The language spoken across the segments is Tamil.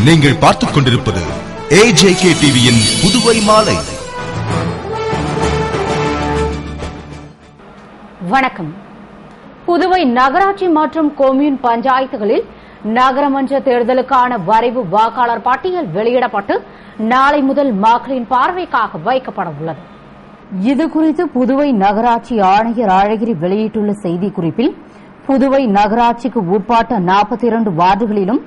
நீங்கள் பார்த்துக் கொண்டிருப்பது AJK டிவியின் புதுவை மாலை. வணக்கம். புதுவை நகராட்சி மற்றும் கொம்யூன் பஞ்சாயத்துகளில் நகரமன்ற தேர்தலுக்கான வரைவு வாக்காளர் பட்டியல் வெளியிடப்பட்டு நாளை முதல் மக்களின் பார்வைக்காக வைக்கப்பட உள்ளது. இதுகுறித்து புதுவை நகராட்சி ஆணையர் அழகிரி வெளியிட்டுள்ள செய்திக்குறிப்பில், புதுவை நகராட்சிக்கு உட்பட்ட 42 வார்டுகளிலும்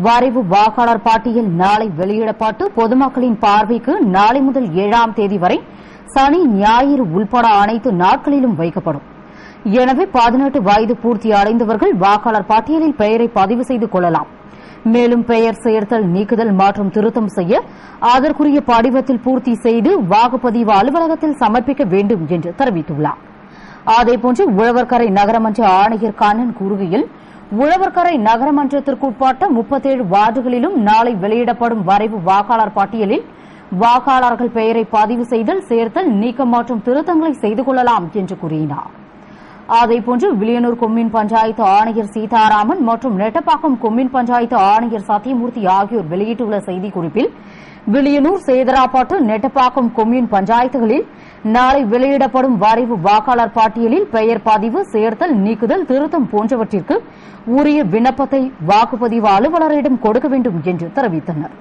வரைவு வாக்காளர் பட்டியல் நாளை வெளியிடப்பட்டு பொதுமக்களின் பார்வைக்கு நாளை முதல் 7ஆம் தேதி வரை சனி ஞாயிறு உள்பட அனைத்து நாட்களிலும் வைக்கப்படும். எனவே 18 வயது பூர்த்தி அடைந்தவர்கள் வாக்காளர் பட்டியலில் பெயரை பதிவு செய்து கொள்ளலாம். மேலும் பெயர் சேர்த்தல், நீக்குதல் மற்றும் திருத்தம் செய்ய அதற்குரிய படிவத்தில் பூர்த்தி செய்து வாக்குப்பதிவு அலுவலகத்தில் சமர்ப்பிக்க வேண்டும் என்று தெரிவித்துள்ளார். அதேபோன்று உழவர்கரை நகரமன்ற ஆணையர் கண்ணன் கூறுகையில், உழவர்கரை நகரமன்றத்திற்குட்பட்ட 37 வார்டுகளிலும் நாளை வெளியிடப்படும் வரைவு வாக்காளர் பட்டியலில் வாக்காளர்கள் பெயரை பதிவு செய்தல், சேர்த்தல், நீக்கம் மற்றும் திருத்தங்களை செய்து கொள்ளலாம் என்று கூறினார். அதேபோன்று வில்லியனூர் கொம்யூன் பஞ்சாயத்து ஆணையர் சீதாராமன் மற்றும் நெட்டப்பாக்கம் கொம்யூன் பஞ்சாயத்து ஆணையர் சத்தியமூர்த்தி ஆகியோர் வெளியிட்டுள்ள செய்திக்குறிப்பில், வில்லியனூர், சேதராப்பட்டு, நெட்டப்பாக்கம் கொம்யூன் பஞ்சாயத்துகளில் நாளை வெளியிடப்படும் வரைவு வாக்காளர் பட்டியலில் பெயர் பதிவு, சேர்த்தல், நீக்குதல், திருத்தம் போன்றவற்றிற்கு உரிய விண்ணப்பத்தை வாக்குப்பதிவு அலுவலரிடம் கொடுக்க வேண்டும் என்று தெரிவித்தனர்.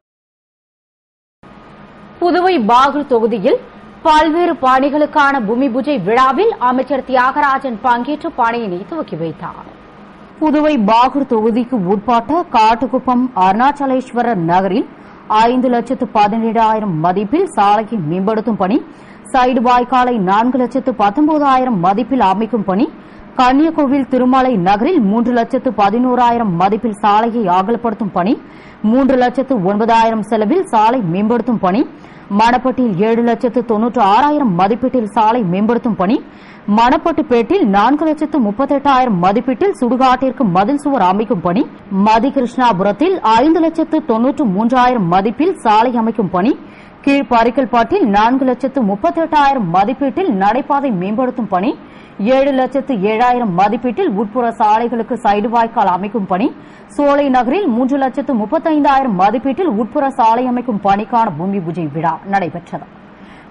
புதுவை பாகூர் தொகுதியில் பல்வேறு பணிகளுக்கான பூமி பூஜை விழாவில் அமைச்சர் தியாகராஜன் பங்கேற்று பணியினை துவக்கி வைத்தார். புதுவை பாகூர் தொகுதிக்கு உட்பட்ட காட்டுக்குப்பம் அருணாச்சலேஸ்வரர் நகரில் 5,17,000 மதிப்பில் சாலையை மேம்படுத்தும் பணி, சைடு வாய்க்காலை 4,19,000 மதிப்பில் அமைக்கும் பணி, கன்னியகோவில் திருமலை நகரில் 3,11,000 மதிப்பில் சாலையை அகலப்படுத்தும் பணி, 3,09,000 செலவில் சாலை மேம்படுத்தும் பணி, மணப்பட்டில் 7,96,000 மதிப்பீட்டில் சாலை மேம்படுத்தும் பணி, மணப்பட்டுப்பேட்டில் 4,38,000 மதிப்பீட்டில் சுடுகாட்டிற்கு மதில் சுவர் அமைக்கும் பணி, மதிகிருஷ்ணாபுரத்தில் 5,93,000 மதிப்பில் சாலை அமைக்கும் பணி, கீழ்பரிக்கல்பாட்டில் 4,38,000 மதிப்பீட்டில் நடைபாதை மேம்படுத்தும் பணி, 7,07,000 மதிப்பீட்டில் உட்புற சாலைகளுக்கு சைடு வாய்க்கால் அமைக்கும் பணி, சோலை நகரில் 3,35,000 மதிப்பீட்டில் உட்புற சாலை அமைக்கும் பணிக்கான பூமி பூஜை விழா நடைபெற்றது.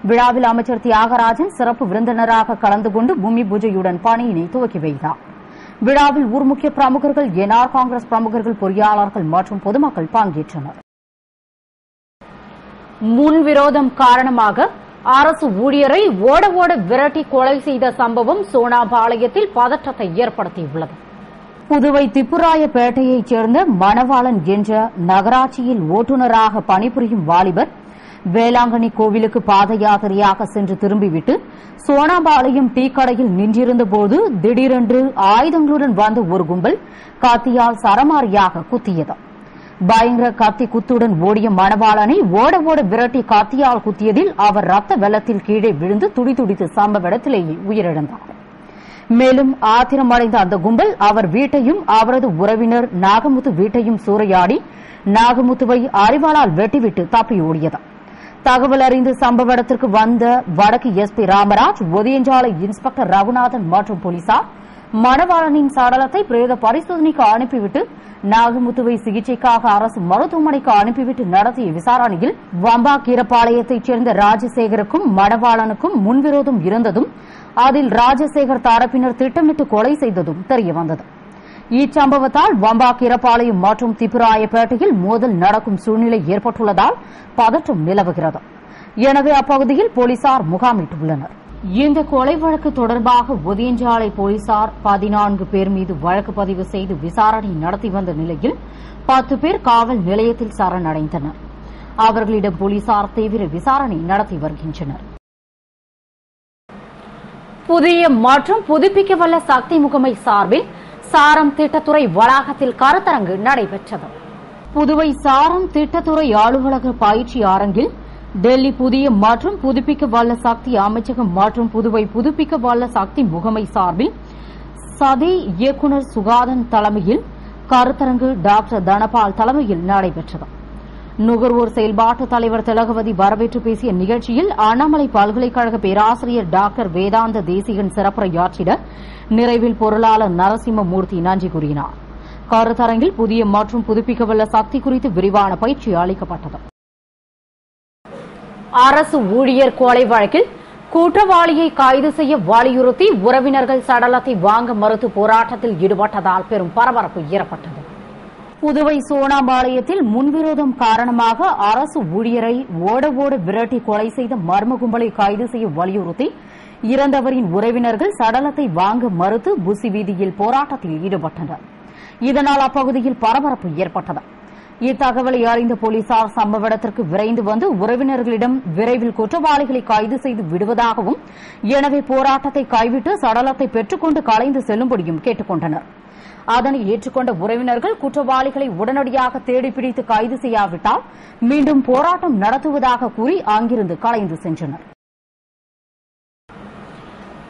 விழாவில் அமைச்சர் தியாகராஜன் சிறப்பு விருந்தினராக கலந்து கொண்டு பூமி பூஜையுடன் பணியினை துவக்கி வைத்தார். விழாவில் ஊர் முக்கிய பிரமுகர்கள், NR காங்கிரஸ் பிரமுகர்கள், பொறியாளர்கள் மற்றும் பொதுமக்கள் பங்கேற்றனர். முன்விரோதம் காரணமாக அரசு ஊழியரை ஓட ஓட விரட்டி கொலை செய்த சம்பவம் சோனாபாளையத்தில் பதற்றத்தை ஏற்படுத்தியுள்ளது. புதுவை திப்புராயப்பேட்டையைச் சேர்ந்த மணவாளன் என்ற நகராட்சியில் ஓட்டுநராக பணிபுரியும் வாலிபர் வேளாங்கண்ணி கோவிலுக்கு பாத யாத்திரையாக சென்று திரும்பிவிட்டு சோனாபாளையம் டீ கடையில் நின்றிருந்தபோது திடீரென்று ஆயுதங்களுடன் வந்த ஒரு கும்பல் கத்தியால் சரமாரியாக குத்தியது. பயங்கர கத்தி குத்துடன் ஓடிய மணவாளனை ஓட ஓட விரட்டி கத்தியால் குத்தியதில் அவர் ரத்த வெள்ளத்தில் கீழே விழுந்து துடிதுடித்து சம்பவ இடத்திலேயே உயிரிழந்தார். மேலும் ஆத்திரமடைந்த அந்த கும்பல் அவர் வீட்டையும் அவரது உறவினர் நாகமுத்து வீட்டையும் சூறையாடி நாகமுத்துவை அரிவாளால் வெட்டிவிட்டு தப்பியோடியது. தகவல் அறிந்து சம்பவ இடத்திற்கு வந்த வடக்கு SP ராமராஜ், ஒதியஞ்சாலை இன்ஸ்பெக்டர் ரகுநாதன் மற்றும் போலீசார் மணவாளனின் சடலத்தை பிரேத பரிசோதனைக்கு அனுப்பிவிட்டு நாகமுத்துவை சிகிச்சைக்காக அரசு மருத்துவமனைக்கு அனுப்பிவிட்டு நடத்திய விசாரணையில் வம்பா கீரப்பாளையத்தைச் சேர்ந்த ராஜசேகருக்கும் மணவாளனுக்கும் முன்விரோதம் இருந்ததும் அதில் ராஜசேகர் தரப்பினர் திட்டமிட்டு கொலை செய்ததும் தெரியவந்தது. இச்சம்பவத்தால் வம்பா கீரப்பாளையம் மற்றும் திப்புராயப்பேட்டையில் மோதல் நடக்கும் சூழ்நிலை ஏற்பட்டுள்ளதால் பதற்றம் நிலவுகிறது. எனவே அப்பகுதியில் போலீசார் முகாமிட்டுள்ளனர். இந்த கொலை வழக்கு தொடர்பாக ஒதியஞ்சாலை போலீசார் 14 பேர் மீது வழக்கு பதிவு செய்து விசாரணை நடத்தி வந்த நிலையில் 10 பேர் காவல் நிலையத்தில் சரணடைந்தனர். அவர்களிடம் போலீசார் தீவிர விசாரணை நடத்தி வருகின்றனர். புதிய மற்றும் புதுப்பிக்கவல்ல சக்தி முகமை சார்பில் சாரம் திட்டத்துறை வளாகத்தில் கருத்தரங்கு நடைபெற்றது. புதுவை சாரம் திட்டத்துறை அலுவலக பயிற்சி அரங்கில் டெல்லி புதிய மற்றும் புதுப்பிக்க வல்ல சக்தி அமைச்சகம் மற்றும் புதுவை புதுப்பிக்க வல்ல சக்தி முகமை சார்பில் சதி இயக்குநர் சுகாதன் தலைமையில் கருத்தரங்கு டாக்டர் தனபால் தலைமையில் நடைபெற்றது. நுகர்வோர் செயல்பாட்டு தலைவர் திலகவதி வரவேற்று பேசிய நிகழ்ச்சியில் அண்ணாமலை பல்கலைக்கழக பேராசிரியர் டாக்டர் வேதாந்த தேசிகன் சிறப்புரையாற்றிட நிறைவில் பொருளாளர் நரசிம்மமூர்த்தி நன்றி கூறினார். கருத்தரங்கில் புதிய மற்றும் புதுப்பிக்கவல்ல சக்தி குறித்து விரிவான பயிற்சி அளிக்கப்பட்டது. அரசு ஊழியர் கொலை வழக்கில் குற்றவாளியை கைது செய்ய வலியுறுத்தி உறவினர்கள் சடலத்தை வாங்க மறுத்து போராட்டத்தில் ஈடுபட்டதால் பெரும் பரபரப்பு ஏற்பட்டது. புதுவை சோனாபாளையத்தில் முன்விரோதம் காரணமாக அரசு ஊழியரை ஓட விரட்டி கொலை செய்த மர்ம கும்பலை கைது செய்ய வலியுறுத்தி இறந்தவரின் உறவினர்கள் சடலத்தை வாங்க மறுத்து புசி வீதியில் போராட்டத்தில் ஈடுபட்டனர். இதனால் அப்பகுதியில் பரபரப்பு ஏற்பட்டது. இத்தகவலை அறிந்த போலீசார் சம்பவ இடத்திற்கு விரைந்து வந்து உறவினர்களிடம் விரைவில் குற்றவாளிகளை கைது செய்து விடுவதாகவும், எனவே போராட்டத்தை கைவிட்டு சடலத்தை பெற்றுக்கொண்டு கலைந்து செல்லும்படியும் கேட்டுக் கொண்டனர். அதனை ஏற்றுக்கொண்ட உறவினர்கள் குற்றவாளிகளை உடனடியாக தேடிப்பிடித்து கைது செய்யாவிட்டால் மீண்டும் போராட்டம் நடத்துவதாக கூறி அங்கிருந்து கலைந்து சென்றனர்.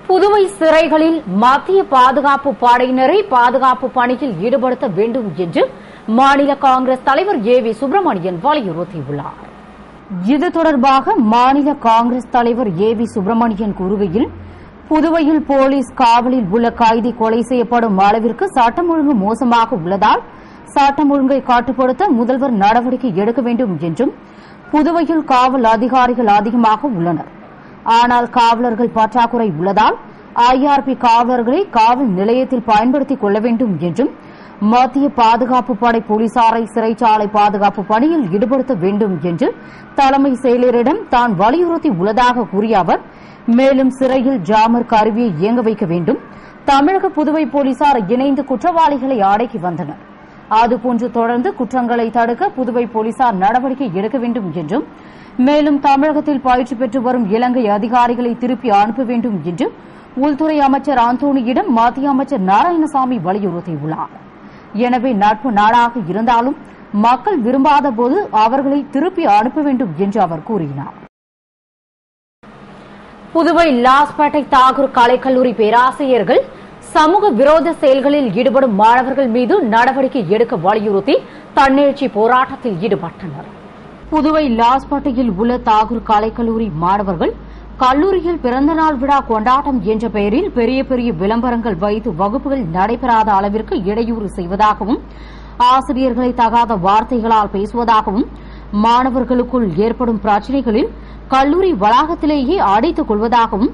புதுவை சிறைகளில் மத்திய பாதுகாப்பு படையினரை பாதுகாப்பு பணியில் ஈடுபடுத்த வேண்டும் என்று மாநில காங்கிரஸ் தலைவர் ஏ.வி. சுப்பிரமணியன் வலியுறுத்தியுள்ளார். இது தொடர்பாக மாநில காங்கிரஸ் தலைவர் ஏ.வி. சுப்பிரமணியன் கூறுகையில், புதுவையில் போலீஸ் காவலில் உள்ள கைதி கொலை செய்யப்படும் அளவிற்கு சட்டம் ஒழுங்கு மோசமாக உள்ளதால் சட்டம் ஒழுங்கை கட்டுப்படுத்த முதல்வர் நடவடிக்கை எடுக்க வேண்டும் என்றும், புதுவையில் காவல் அதிகாரிகள் அதிகமாக உள்ளனர், ஆனால் காவலர்கள் பற்றாக்குறை உள்ளதால் ஐஆர்பி காவலர்களை காவல் நிலையத்தில் பயன்படுத்திக் கொள்ள வேண்டும் என்றும், மத்திய பாதுகாப்பு படை போலீசாரை சிறைச்சாலை பாதுகாப்பு பணியில் ஈடுபடுத்த வேண்டும் என்று தலைமை செயலரிடம் தான் வலியுறுத்தி உள்ளதாக கூறிய அவர், மேலும் சிறையில் ஜாமர் கருவியை இயங்க வைக்க வேண்டும், தமிழக புதுவை போலீசார் இணைந்து குற்றவாளிகளை அடக்கி வந்தனர், அதுபோன்று தொடர்ந்து குற்றங்களை தடுக்க புதுவை போலீசார் நடவடிக்கை எடுக்க வேண்டும் என்றும், மேலும் தமிழகத்தில் பயிற்சி பெற்று வரும் இலங்கை அதிகாரிகளை திருப்பி அனுப்ப வேண்டும் என்று உள்துறை அமைச்சர் ஆந்தோனியிடம் மத்திய அமைச்சர் நாராயணசாமி வலியுறுத்தியுள்ளார். எனவே நட்பு நாடாக இருந்தாலும் மக்கள் விரும்பாத போது அவர்களை திருப்பி அனுப்ப வேண்டும் என்று அவர் கூறினார். புதுவை லாஸ்பேட்டை தாகூர் கலைக்கல்லூரி பேராசிரியர்கள் சமூக விரோத செயல்களில் ஈடுபடும் மாணவர்கள் மீது நடவடிக்கை எடுக்க வலியுறுத்தி தன்னெழுச்சி போராட்டத்தில் ஈடுபட்டனர். புதுவை லாஸ்பேட்டையில் உள்ள தாகூர் கலைக்கல்லூரி மாணவர்கள் கல்லூரியில் பிறந்தநாள் விழா கொண்டாட்டம் என்ற பெயரில் பெரிய பெரிய விளம்பரங்கள் வைத்து வகுப்புகள் நடைபெறாத அளவிற்கு இடையூறு செய்வதாகவும், ஆசிரியர்களை தகாத வார்த்தைகளால் பேசுவதாகவும், மாணவர்களுக்குள் ஏற்படும் பிரச்சினைகளில் கல்லூரி வளாகத்திலேயே அடைத்துக் கொள்வதாகவும்,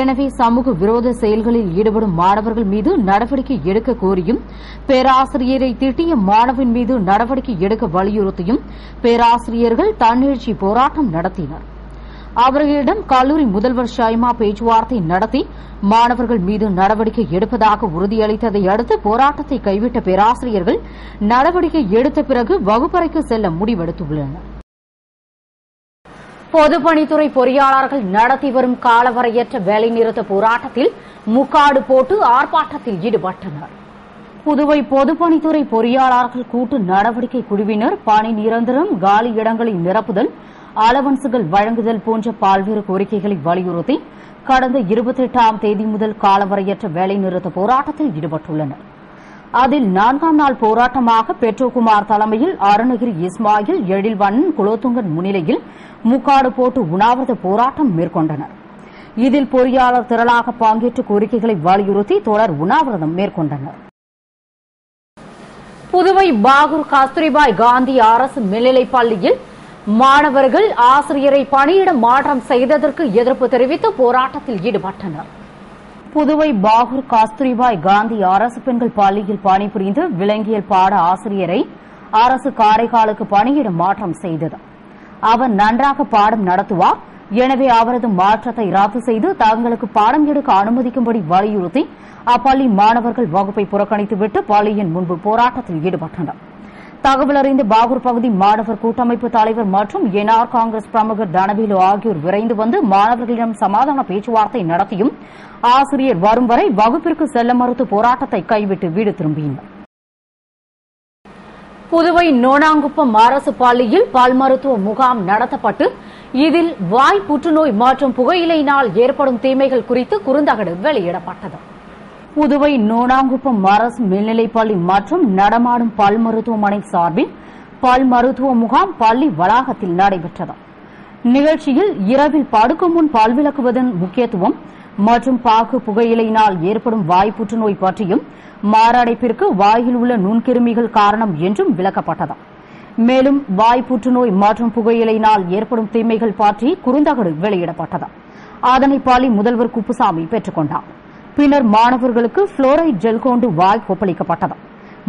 எனவே சமூக விரோத செயல்களில் ஈடுபடும் மாணவர்கள் மீது நடவடிக்கை எடுக்க கோரியும், பேராசிரியரை திட்டிய மாணவன் மீது நடவடிக்கை எடுக்க வலியுறுத்தியும் பேராசிரியர்கள் தன்னெழுச்சி போராட்டம் நடத்தினர். அவர்களிடம் கல்லூரி முதல்வர் ஷைமா பேச்சுவார்த்தை நடத்தி மாணவர்கள் மீது நடவடிக்கை எடுப்பதாக உறுதியளித்ததை அடுத்து போராட்டத்தை கைவிட்ட பேராசிரியர்கள் நடவடிக்கை எடுத்த பிறகு வகுப்பறைக்கு செல்ல முடிவெடுத்துள்ளனர். பொதுப்பணித்துறை பொறியாளர்கள் நடத்தி வரும் காலவரையற்ற வேலைநிறுத்த போராட்டத்தில் முக்காடு போட்டு ஆர்ப்பாட்டத்தில் ஈடுபட்டனர். புதுவை பொதுப்பணித்துறை பொறியாளர்கள் கூட்டு நடவடிக்கை குழுவினர் பணி நிரந்தரம், காலி இடங்களை நிரப்புதல், அலவன்சுகள் வழங்குதல் போன்ற பல்வேறு கோரிக்கைகளை வலியுறுத்தி கடந்த 28ஆம் தேதி முதல் காலவரையற்ற வேலைநிறுத்த போராட்டத்தில் ஈடுபட்டுள்ளனர். அதில் 4ஆம் நாள் போராட்டமாக பெட்ரோகுமார் தலைமையில் அருணகிரி இஸ்மாயில், எழில்வண்ணன், குலோத்துங்கன் முன்னிலையில் முக்காடு போட்டு உண்ணாவிரத போராட்டம் மேற்கொண்டனர். இதில் பொறியாளர் திரளாக பங்கேற்று கோரிக்கைகளை வலியுறுத்தி தொடர் உண்ணாவிரதம் மேற்கொண்டனர். புதுவை பாகூர் கஸ்தூரிபாய் காந்தி அரசு மேல்நிலைப் பள்ளியில் மாணவர்கள் ஆசிரியரை பணியிட மாற்றம் செய்ததற்கு எதிர்ப்பு தெரிவித்து போராட்டத்தில் ஈடுபட்டனர். புதுவை பாகூர் கஸ்தூரிபாய் காந்தி அரசு பெண்கள் பள்ளியில் பணிபுரிந்து விலங்கியல் பாட ஆசிரியரை அரசு காரைக்காலுக்கு பணியிட மாற்றம் செய்தது. அவர் நன்றாக பாடம் நடத்துவார், எனவே அவரது மாற்றத்தை ரத்து செய்து தங்களுக்கு பாடம் எடுக்க அனுமதிக்கும்படி வலியுறுத்தி அப்பள்ளி மாணவர்கள் வகுப்பை புறக்கணித்துவிட்டு பள்ளியின் முன்பு போராட்டத்தில் ஈடுபட்டனர். தகவல் அறிந்த பாகூர் பகுதி மாணவர் கூட்டமைப்பு தலைவர் மற்றும் என்ஆர் காங்கிரஸ் பிரமுகர் தனவேலு ஆகியோர் விரைந்து வந்து மாணவர்களிடம் சமாதான பேச்சுவார்த்தை நடத்தியும் ஆசிரியர் வரும் வரை வகுப்பிற்கு செல்ல மறுத்து போராட்டத்தை கைவிட்டு வீடு திரும்பினர். புதுவை நோனாங்குப்பம் அரசு பள்ளியில் பல் மருத்துவ முகாம் நடத்தப்பட்டு இதில் வாய் புற்றுநோய் மற்றும் புகையிலையினால் ஏற்படும் தீமைகள் குறித்து குறுந்தகடு வெளியிடப்பட்டது. புதுவை நோனாங்குப்பம் அரசு மேல்நிலைப்பள்ளி மற்றும் நடமாடும் பல் மருத்துவமனை சார்பில் பல் மருத்துவ முகாம் பள்ளி வளாகத்தில் நடைபெற்றது. நிகழ்ச்சியில் இரவில் படுக்கும் முன் பல் விளக்குவதன் முக்கியத்துவம், மற்றும் பாக்கு புகையிலையினால் ஏற்படும் வாய் புற்றுநோய் பற்றியும் மாரடைப்பிற்கு வாயில் உள்ள நுண்கிருமிகள் காரணம் என்றும் விளக்கப்பட்டது. மேலும் வாய் புற்றுநோய் மற்றும் புகையிலையினால் ஏற்படும் தீமைகள் பற்றி குறுந்தகடு வெளியிடப்பட்டது. அதனை பள்ளி முதல்வர் குப்புசாமி பெற்றுக் கொண்டார். பின்னர் மாணவர்களுக்கு புளோரைட் ஜெல் கொண்டு வாய் கொப்பளிக்கப்பட்டது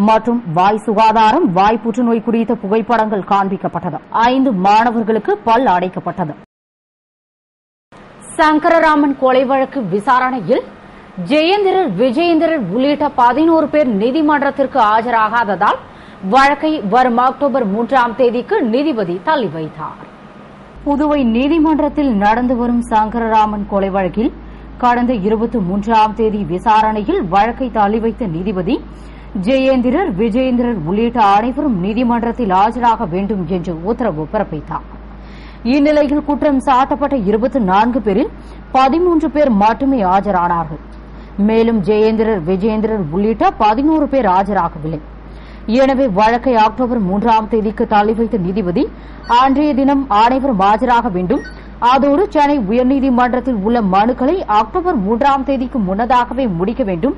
மற்றும் வாய் சுகாதாரம், வாய் புற்றுநோய் குறித்த புகைப்படங்கள் காண்பிக்கப்பட்டது. 5 மாணவர்களுக்கு பல் அடைக்கப்பட்டது. சங்கரராமன் கொலை வழக்கு விசாரணையில் ஜெயேந்திரர், விஜயேந்திரர் உள்ளிட்ட 11 பேர் நீதிமன்றத்திற்கு ஆஜராகாததால் வழக்கை வரும் அக்டோபர் 3ஆம் தேதிக்கு நீதிபதி தள்ளி வைத்தார். புதுவை நீதிமன்றத்தில் நடந்து வரும் சங்கரராமன் கொலை வழக்கில் கடந்த 23ஆம் தேதி விசாரணையில் வழக்கை தள்ளி வைத்த நீதிபதி ஜெயேந்திரர், விஜயேந்திரர் உள்ளிட்ட அனைவரும் நீதிமன்றத்தில் ஆஜராக வேண்டும் என்று உத்தரவு பிறப்பித்தார். இந்நிலையில் குற்றம் சாட்டப்பட்ட 24 பேரில் 13 பேர் மட்டுமே ஆஜரானார்கள். மேலும் ஜெயேந்திரர், விஜயேந்திரர் உள்ளிட்ட 11 பேர் ஆஜராகவில்லை. எனவே வழக்கை அக்டோபர் 3ஆம் தேதிக்கு தள்ளி வைத்த நீதிபதி அன்றைய தினம் அனைவரும் ஆஜராக வேண்டும். அதோடு சென்னை உயர்நீதிமன்றத்தில் உள்ள மனுக்களை அக்டோபர் 3ஆம் தேதிக்கு முன்னதாகவே முடிக்க வேண்டும்.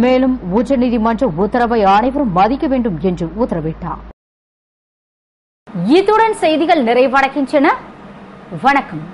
மேலும் உச்சநீதிமன்ற உத்தரவை அனைவரும் மதிக்க வேண்டும் என்று உத்தரவிட்டார். இத்துடன் செய்திகள் நிறைவடைகின்றன. வணக்கம்.